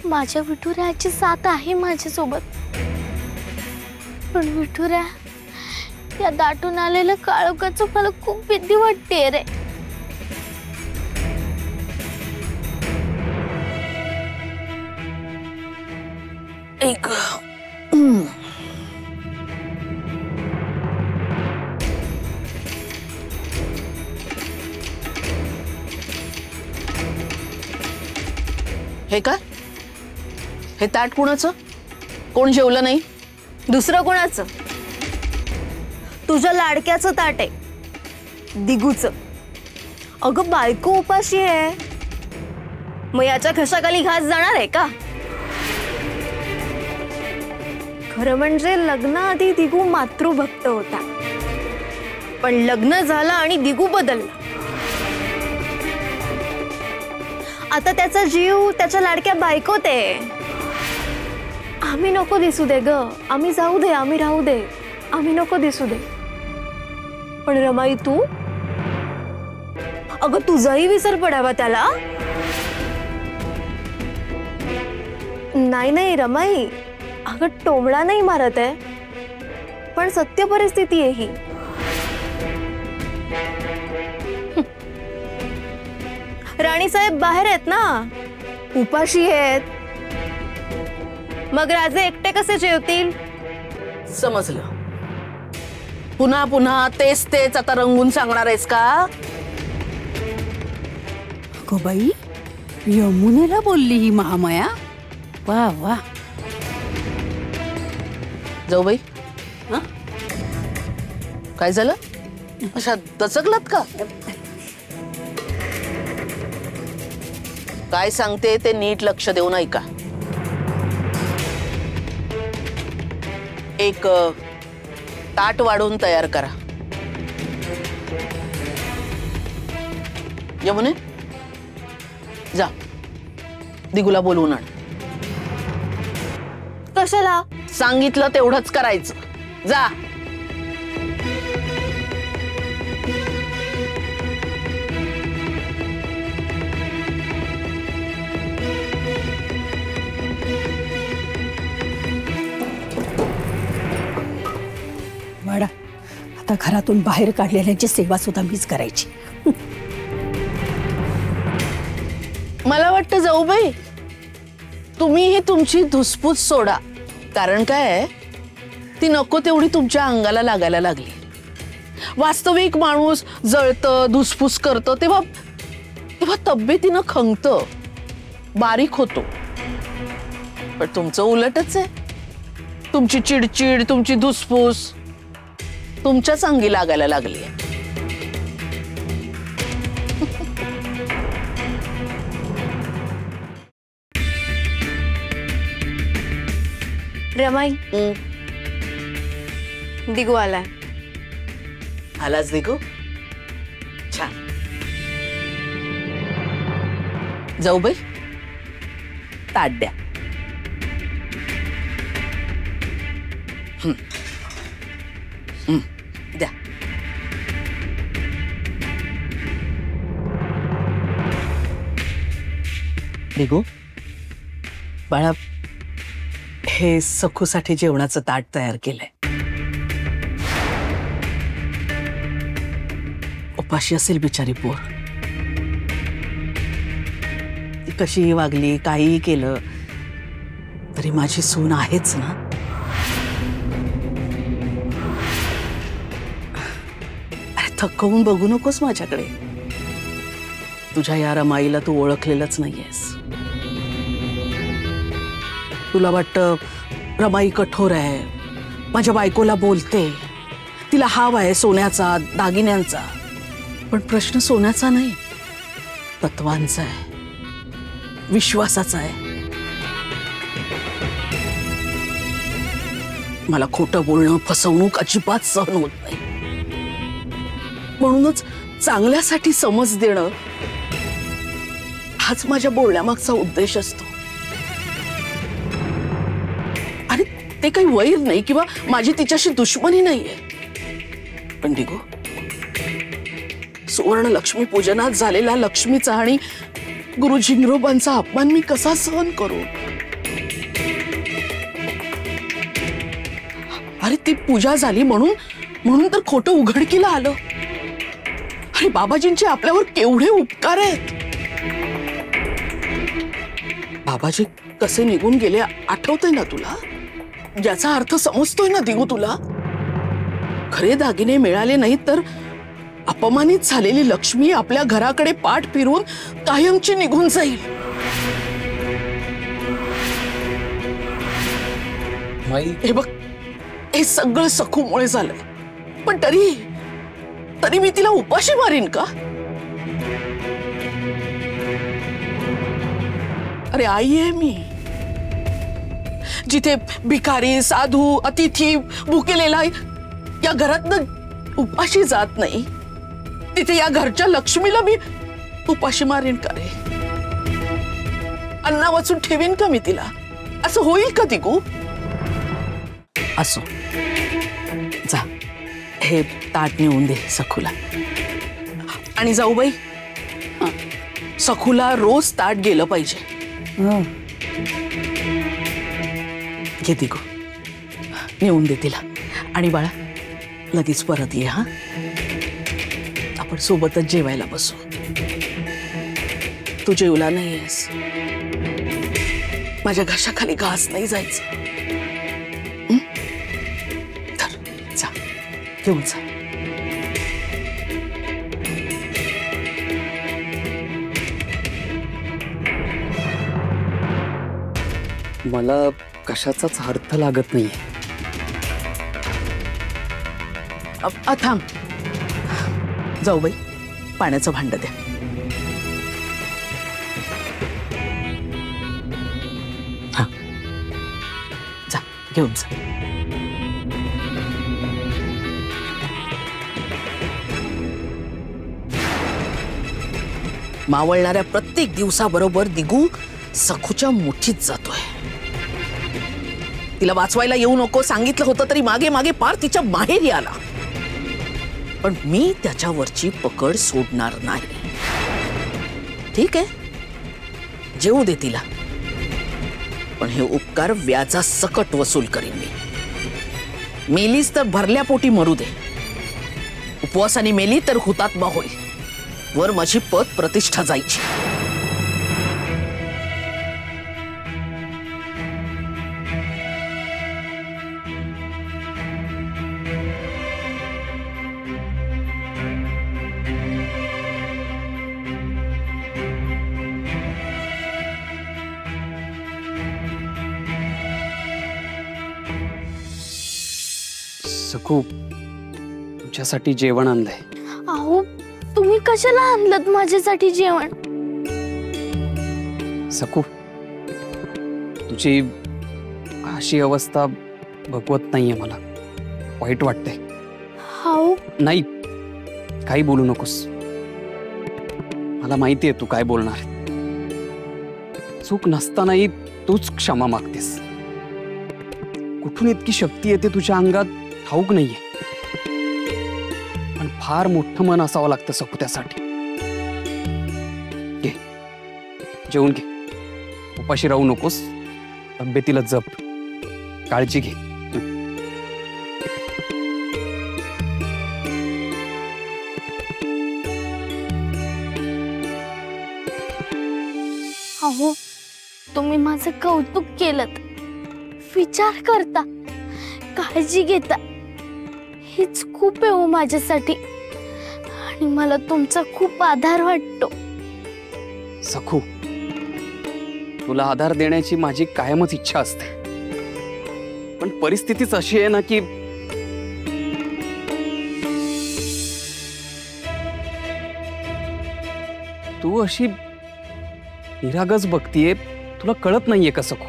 माझ्या विठुरायाची साथ आहे माझ्यासोबत, पण विठुराया या दाटून आलेल्या काळोखाचं मला खूप भीती वाटते रे। एक हे काय? हे ताट कुणाचं? कोण जेवलं नाही? दुसरं कोणाचं? तुझ्या लाडक्याचं ताट आहे, दिगूचं। अगं बायको उपाशी आहे, मग याच्या घशाखाली घास जाणार आहे का? खरं म्हणजे लग्नाआधी दिगू मातृभक्त होता, पण लग्न झालं आणि दिगू बदलला। आता त्याचा जीव त्याच्या लाडक्या बायकोत आहे। आम्ही नको दिसू दे ग, आम्ही जाऊ दे, आम्ही राहू दे, आम्ही नको दिसू दे। पण रमाई तू, अगं तुझाही विसर पडावा त्याला। नाही नाही रमाई, अगं टोमडा नाही मारत आहे, पण सत्य परिस्थिती आहे ही। राणी साहेब बाहेर आहेत ना, उपाशी आहेत, मग राजे एकटे कसे जेवतील? समजलं। पुन्हा पुन्हा तेच तेच आता रंगून सांगणार आहेस का? अगो बाई, यमुनेला बोलली ही महामाया। वा वा। जाऊ बाई, काय झालं? अशा दचकलात का? काय सांगते ते नीट लक्ष देऊन ऐका। एक ताट वाढून तयार करा। यमुने, जा दिगूला बोलवून आण। कशाला? सांगितलं तेवढंच करायचं, जा। वाडा, आता घरातून बाहेर काढलेल्यांची सेवा सुद्धा मीच करायची। मला वाटतं जाऊबाई, तुम्ही ही तुमची धुसफूस सोडा। कारण काय, ती नको तेवढी तुमच्या अंगाला लागायला लागली। वास्तविक माणूस जळतं, धुसफूस करतं, तेव्हा तेव्हा तब्येतीनं खंगतं, बारीक होतो। पण तुमचं उलटच आहे। तुमची चिडचिड, तुमची धुसफूस तुमच्याच अंगी लागायला लागली आहे। रमाई, दिगू आलाय। आलाच दिगू, छान। जाऊबाई, ताट द्या। द्या। दिगू, बाळा, हे सखूसाठी जेवणाचं ताट तयार केलंय। उपाशी असेल बिचारी पोर, ती कशीही वागली, काहीही केलं तरी माझी सून आहेच ना। अरे थकवून बघू नकोस माझ्याकडे। तुझ्या या रमाईला तू ओळखलेलंच नाहीयेस। तुला वाटतं रमाई कठोर आहे, माझ्या बायकोला बोलते, तिला हाव आहे सोन्याचा, दागिन्यांचा। पण प्रश्न सोन्याचा नाही, तत्वांचा आहे, विश्वासाचा आहे। मला खोटं बोलणं, फसवणूक अजिबात सहन होत नाही। म्हणूनच चांगल्यासाठी समज देणं हाच माझ्या बोलण्यामागचा उद्देश असतो। आणि ते काही वैर नाही किंवा माझी तिच्याशी दुश्मनी नाहीये। पण दिगू, सुवर्ण लक्ष्मी पूजनात झालेला लक्ष्मीचा आणि गुरु झिंगरोबांचा अपमान मी कसा सहन करू? अरे ती पूजा झाली म्हणून म्हणून तर खोटं उघडकीला आलं. अरे बाबाजींचे आपल्यावर केवढे उपकार आहेत. बाबाजी कसे निघून गेले आठवतंय ना तुला? ज्याचा अर्थ समजतोय ना दिगू तुला? खरे दागिने मिळाले नाहीत तर अपमानित झालेली लक्ष्मी आपल्या घराकडे पाठ फिरून कायमची निघून जाईल. हे बघ, हे सगळं सखूमुळे झालं. पण तरी मी तिला उपाशी मारीन का? अरे आई आहे मी. जिथे भिकारी साधू अतिथी भुकेलेला या घरातनं उपाशी जात नाही, तिथे या घरच्या लक्ष्मीला मी उपाशी मारीन का रे? अन्ना वाचून ठेवीन का मी तिला? असं होईल का दिगू? असो, जा हे ताट नेऊन दे सखूला. आणि जाऊबाई, सखूला रोज ताट गेलं पाहिजे. घे दिगू, नेऊन दे तिला. आणि बाळा लगेच परत ये. हा, आपण सोबतच जेवायला बसू. तू जेवला नाहीयेस, माझ्या घशाखाली घास नाही जायचं. जा, घेऊन जा. मला कशाचाच अर्थ लागत नाहीये. थांब, जाऊबाई पाण्याचं भांड द्या. हा, जा घेऊन जा. मावळणाऱ्या प्रत्येक दिवसाबरोबर दिगू सखूच्या मुठीत जातोय. तिला वाचवायला येऊ नको सांगितलं होतं तरी मागे मागे पार तिच्या माहेरी आला. पण मी त्याच्यावरची पकड सोडणार नाही. ठीक आहे, जेवू दे तिला. पण हे उपकार व्याजा सकट वसूल करीन मी. मेलीस तर भरल्या पोटी मरू दे. उपवासाने मेली तर हुतात्मा होईल. वर माझी पद प्रतिष्ठा जायची. सखू, तुझ्यासाठी जेवण आणलंय. अहो, तुम्ही कशाला आणलं माझ्यासाठी जेवण? सखू, तुझी अशी अवस्था बघवत नाहीये मला. वाईट वाटतंय. हो, नाही, काही बोलू नकोस. मला माहितीये तू काय बोलणार. चूक नसतानाही तूच क्षमा मागतेस. कुठून इतकी शक्ती येते तुझ्या अंगात ठाऊक नाहीये. पण फार मोठं मन असावं लागतं सखू त्यासाठी. घे, जेवून घे. उपाशी राहू नकोस. तब्येतीला जप. काळजी घे. अहो, तुम्ही माझं कौतुक केलं, विचार करता, काळजी घेता, हेच खूप आहे हो माझ्यासाठी. आणि मला तुमचा खूप आधार वाटतो. सखू, तुला आधार देण्याची माझी कायमच इच्छा असते. पण परिस्थितीच अशी आहे ना की तू अशी निरागस बघतीये. तुला कळत नाहीये का सखू?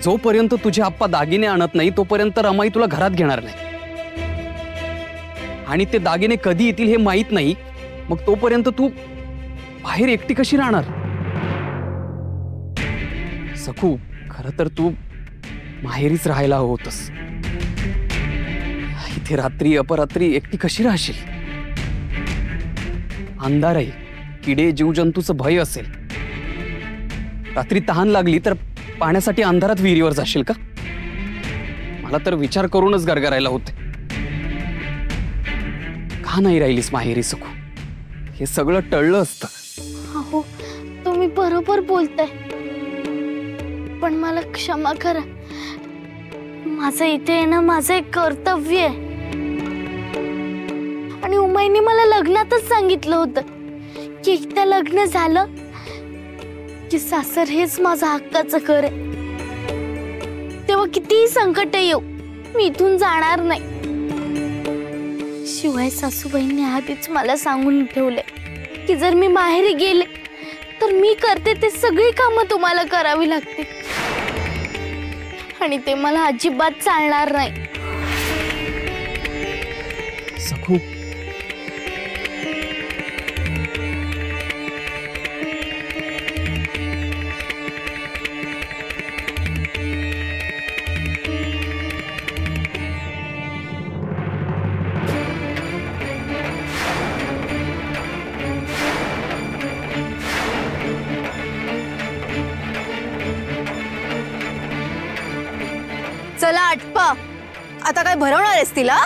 जोपर्यंत तुझे आप्पा दागिने आणत नाही तोपर्यंत रमाई तुला घरात घेणार नाही. आणि ते दागिने कधी येतील हे माहित नाही. मग तोपर्यंत तू बाहेर एकटी कशी राहणार? सखू, खरं तर तू माहेरीच राहायला हवं होतस. इथे रात्री अपरात्री एकटी कशी राहशील? अंधार आहे, किडे जीवजंतूचं भय असेल. रात्री तहान लागली तर पाण्यासाठी अंधारात विहिरीवर जाशील का? मला तर विचार करूनच गरगरायला होते. का नाही राहिलीस माहेरी सखू? हे सगळं टळलं असतं. अहो तुम्ही बरोबर बोलताय, पण मला क्षमा करा. माझं इथे येणं माझं एक कर्तव्य आहे. आणि उमाईने मला लग्नातच सांगितलं होतं की एकदा लग्न झालं की सासर हेच माझं हक्काचं घर आहे. तेव्हा कितीही संकट येऊ मी इथून जाणार नाही. शिवाय सासूबाईंनी आधीच मला सांगून ठेवले की जर मी माहेरी गेले तर मी करते ते सगळी कामं तुम्हाला करावी लागते, आणि ते मला अजिबात चालणार नाही. सखू, चला आटपा, आता काय भरवणार आहेस तिला?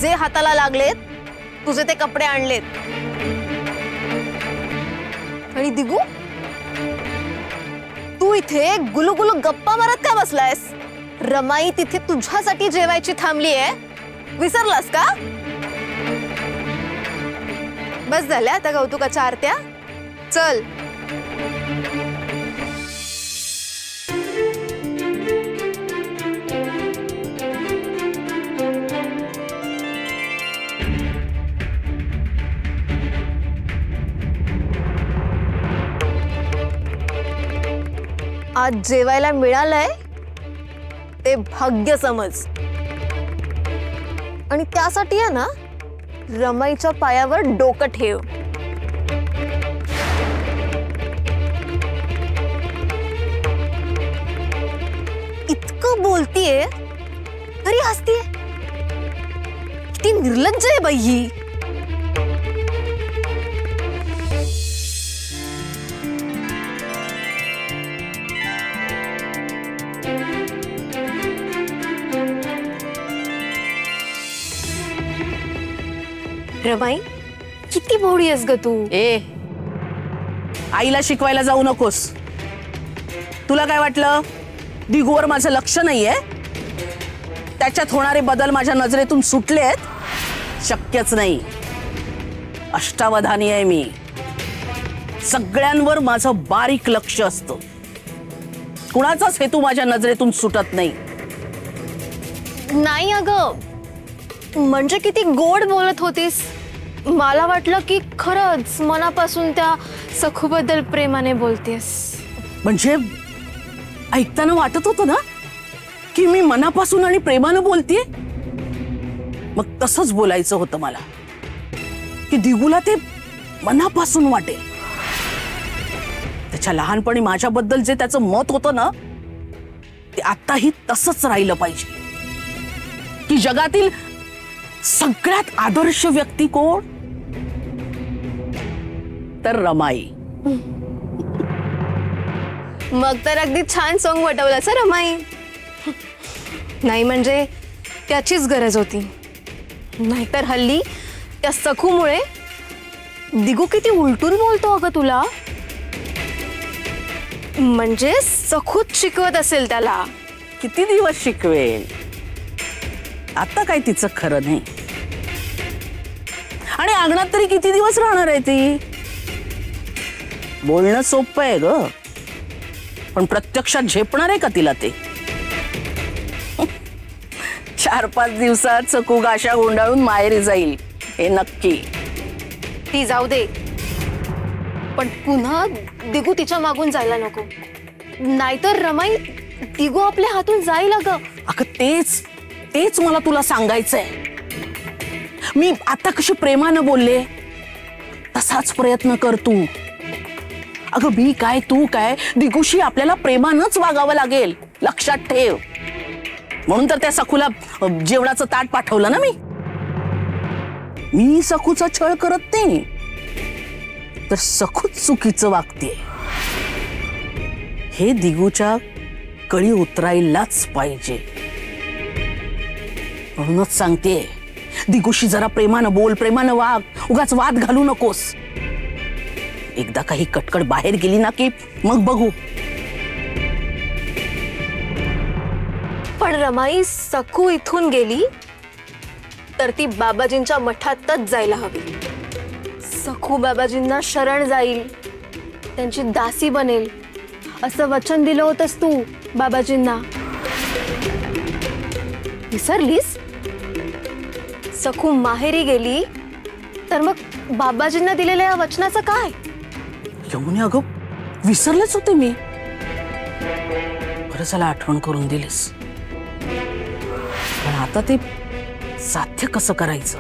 जे हाताला लागलेत तुझे ते कपडे आणलेत. आणि दिगू, तू इथे गुलुगुलू गप्पा मारत का बसलायस? रमाई तिथे तुझ्यासाठी जेवायची थांबली आहे, विसरलास का? बस झाल्या आता कौतुकाच्या आरत्या. चल. आज जेवायला मिळालंय ते भाग्य समज. आणि त्यासाठी आहे ना, रमाईच्या पायावर डोकं ठेव. इतकं बोलतीये तरी हसतीये. किती निर्लज्ज आहे बाई ही. रमाई, किती भोळी आहेस ग तू. ए, आईला शिकवायला जाऊ नकोस. तुला काय वाटलं दिगूवर माझं लक्ष नाहीये? त्याच्यात होणारे बदल माझ्या नजरेतून सुटलेत? शक्यच नाही. अष्टावधानी आहे मी. सगळ्यांवर माझं बारीक लक्ष असतं. कुणाचाच हेतू माझ्या नजरेतून सुटत नाही. नाही अगं, म्हणजे किती गोड बोलत होतीस. मला वाटलं की खरंच मनापासून त्या सखूबद्दल प्रेमाने बोलतेस. म्हणजे ऐकताना वाटत होतं ना की मी मनापासून आणि प्रेमानं बोलतेय. मग तसंच बोलायचं होतं मला की दिगूला ते मनापासून वाटेल. त्याच्या लहानपणी माझ्याबद्दल जे त्याचं मत होतं ना, ते आताही तसंच राहिलं पाहिजे. की जगातील सगळ्यात आदर्श व्यक्ती कोण? तर रमाई. मग तर अगदी छान सॉंग वटवलंस रमाई. नाही म्हणजे त्याचीच गरज होती. नाहीतर हल्ली त्या सखूमुळे दिगू किती उलटून बोलतो अगं तुला. म्हणजे सखूच शिकवत असेल त्याला. किती दिवस शिकवेल? आता काय तिचं खरं नाही. आणि अंगणात तरी किती दिवस राहणार आहे ती? बोलणं सोपं आहे ग, पण प्रत्यक्षात झेपणार आहे का तिला ते? 4-5 दिवसात सकू गाशा गुंडाळून माहेरी जाईल हे नक्की. ती जाऊ दे, पण पुन्हा दिगू तिच्या मागून जायला नको. नाहीतर रमाई, दिगू आपल्या हातून जाईल अगं. अगं तेच मला तुला सांगायचंय. मी आता कशी प्रेमानं बोलले तसाच प्रयत्न कर तू. अगं मी काय तू काय, दिगूशी आपल्याला प्रेमानंच वागावं लागेल, लक्षात ठेव. म्हणून तर त्या सखूला जेवणाचं ताट पाठवलं ना मी सखूचा छळ करत नाही, तर सखूच चुकीचं वागते. हे दिगूच्या कळी उतरायलाच पाहिजे. म्हणूनच सांगते, दिगूशी जरा प्रेमानं बोल, प्रेमानं वाग, उगाच वाद घालू नकोस. एकदा काही कटकट बाहेर गेली ना की मग बघू. पण रमाई, सखू इथून गेली तर ती बाबाजींच्या मठातच जायला हवी. सखू बाबाजींना शरण जाईल, त्यांची दासी बनेल असं वचन दिलं होतंस तू बाबाजींना. विसरलीस? सखू माहेरी गेली तर मग बाबाजींना दिलेल्या या वचनाचं काय? यमुने, अगं विसरलेच होते मी. बरं झालं आठवण करून दिलीस. पण आता ते साध्य कसं करायचं?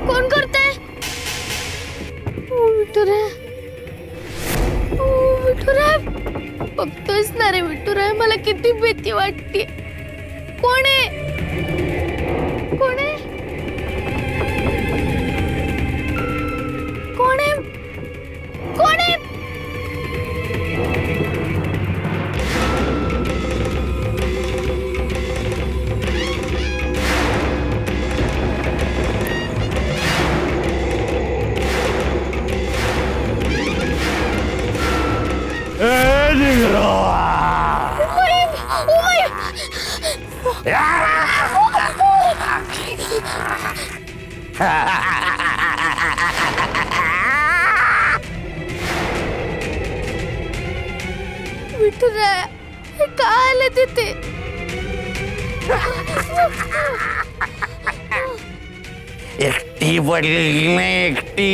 कोण करते? विठुराय, बघतोयस ना रे विठुराय, मला किती भीती वाटते. कोण आहे? कोण आहे? कोण आहे? कोण आहे? विठुराय, का आलं तिथे? एकटी पडली नाही, एकटी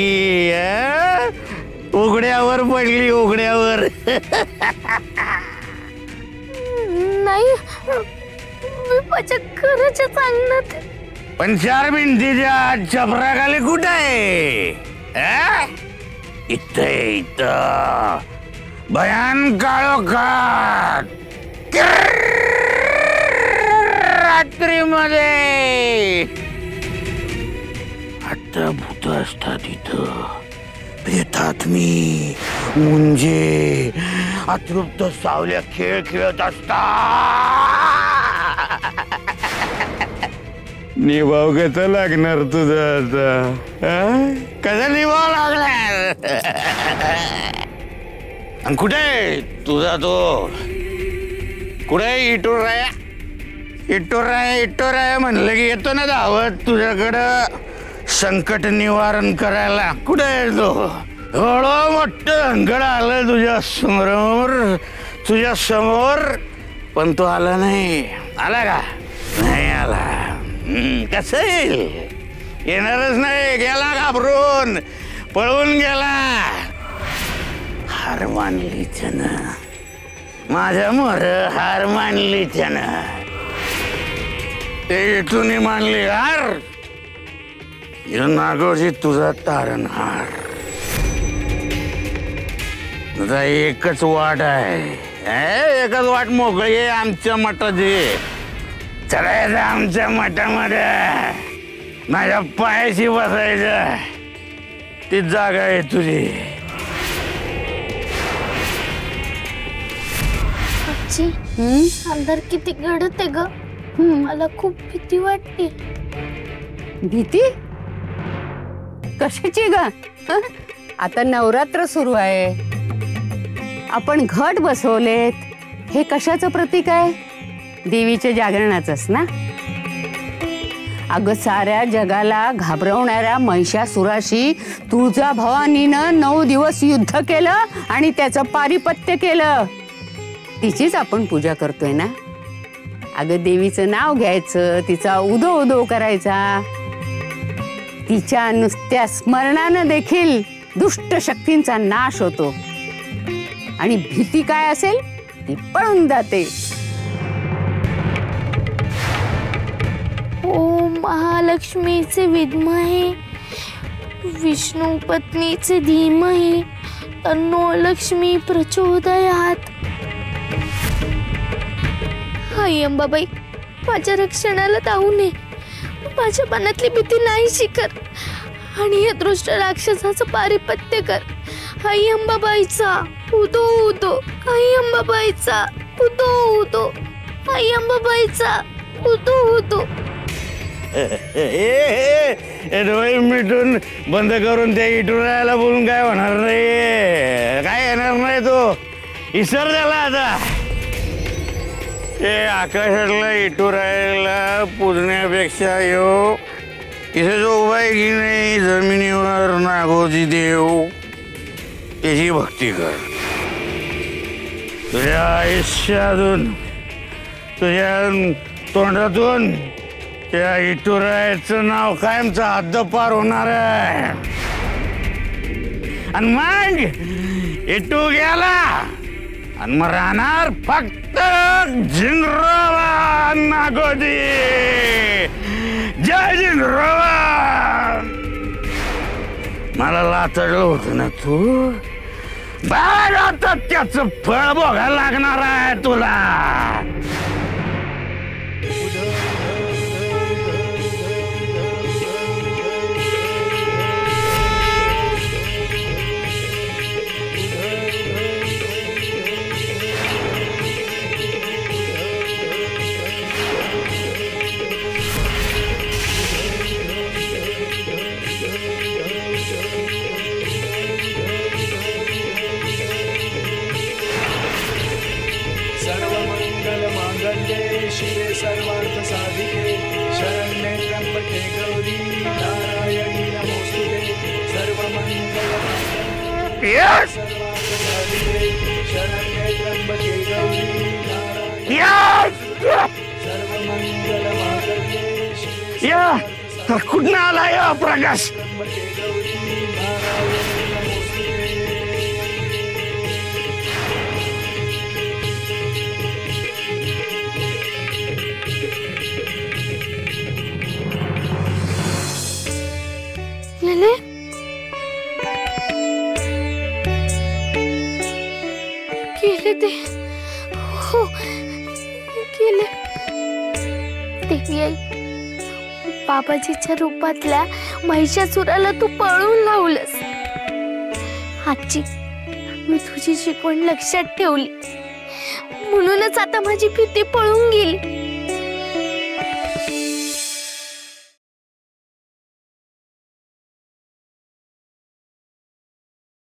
उघड्यावर पडली, उघड्यावर. नाही, मी माझ्या घराच्या सांगण्यात. पण 4 भिंतीच्या चपराखाली कुठं आहे? इथं इथं भयान काळोखात रात्रीमध्ये आता भूत असतात. इथं प्रेतात मी मुंजे अतृप्त सावल्या खेळ खेळत असतात. निभाव कसं लागणार तुझं आता? कसं निभाव लागणार? कुठे तुझा तो? कुठे इटोराया? इटोराया म्हणलं की येतो ना धावत तुझ्याकडं संकट निवारण करायला. कुठे आहे तो? एवढं मोठं संकट आलं तुझ्या समोर पण तो आला नाही. आला का? नाही आला. कसं येईल? येणारच नाही. गेला घाबरून, पळून गेला. हार मानली त्यानं, माझ्या मोर हार मानली त्यानं. ते इथून मानली हार. नागोजी तुझा तारणहार. तुझा एकच वाट आहे, एकच वाट मोकळी आहे आमच्या मठाची. चलायचं आमच्या मठामध्ये, माझ्या पायाशी बसायचं. ती जागा आहे तुझी. अंधार किती घडत आहे ग. मला खूप भीती वाटते. भीती कशाची ग? आता नवरात्र सुरू आहे, आपण घट बसवलेत. हे कशाचं प्रतीक आहे? देवीच्या जागरणाचंच ना. अगं साऱ्या जगाला घाबरवणाऱ्या महिषासुराशी तुळजाभवानीनं 9 दिवस युद्ध केलं आणि त्याचं पारिपत्य केलं. तिचीच आपण पूजा करतोय ना. अगं देवीचं नाव घ्यायचं, तिचा उदो उदो करायचा. तिच्या नुसत्या स्मरणानं देखील दुष्ट शक्तींचा नाश होतो आणि भीती काय असेल ती पळून जाते. ओम महालक्ष्मीचे विद्महे विष्णू पत्नीचे धीमहि तन्नो लक्ष्मी प्रचोदयात. आई अंबाबाई, माझ्या रक्षणाला धावू नये. माझ्या मनातली भीती नाही शिकर आणि या दृष्ट राक्षसाचं पारिपत्य कर. आई अंबाबाईचा उदो उदो, आई अंबाबाईचा उदो उदो, आई अंबाबाईचा उदो उदो. डोळे मिटून बंद करून त्या इटुरायला बोलून काय होणार नाही, काय येणार नाही. तो इसर झाला आता. ते आकाशातला इटुरायला पूजण्यापेक्षा यो इथे जो उभा आहे की नाही जमिनीवर नागोजी देव, त्याची भक्ती कर. तुझ्या आयुष्यातून तुझ्या तोंडातून त्या इटुरायचं नाव कायमचं हद्दपार होणार आहे. आणि मग इटू गेला आणि मग राहणार फक्त जिंद्रोबा नागोजी. जय जिंद्रोबा. मला लातडलं होतं ना तू, बघ आता त्याचं फळ बघायला लागणार आहे तुला. शिवे सर्वार्थ साधिके शरण्ये त्र्यंबके गौरी नारायणी नमोस्तुते. सर्वमंगल सर्वार्थ साधिके शरण्ये त्र्यंबके गौरी नारायणी सर्वमंगल मांगल्ये. कुठं आला या प्रकाश? त्र्यंबके गौरी नारायणी नमोस्तुते. लेले गेले ते, हो गेले. देवी आई, बाबाजीच्या रूपातल्या महिषासुराला तू पळून लावलंस. आजची मी तुझी शिकवण लक्षात ठेवली म्हणूनच आता माझी भीती पळून गेली.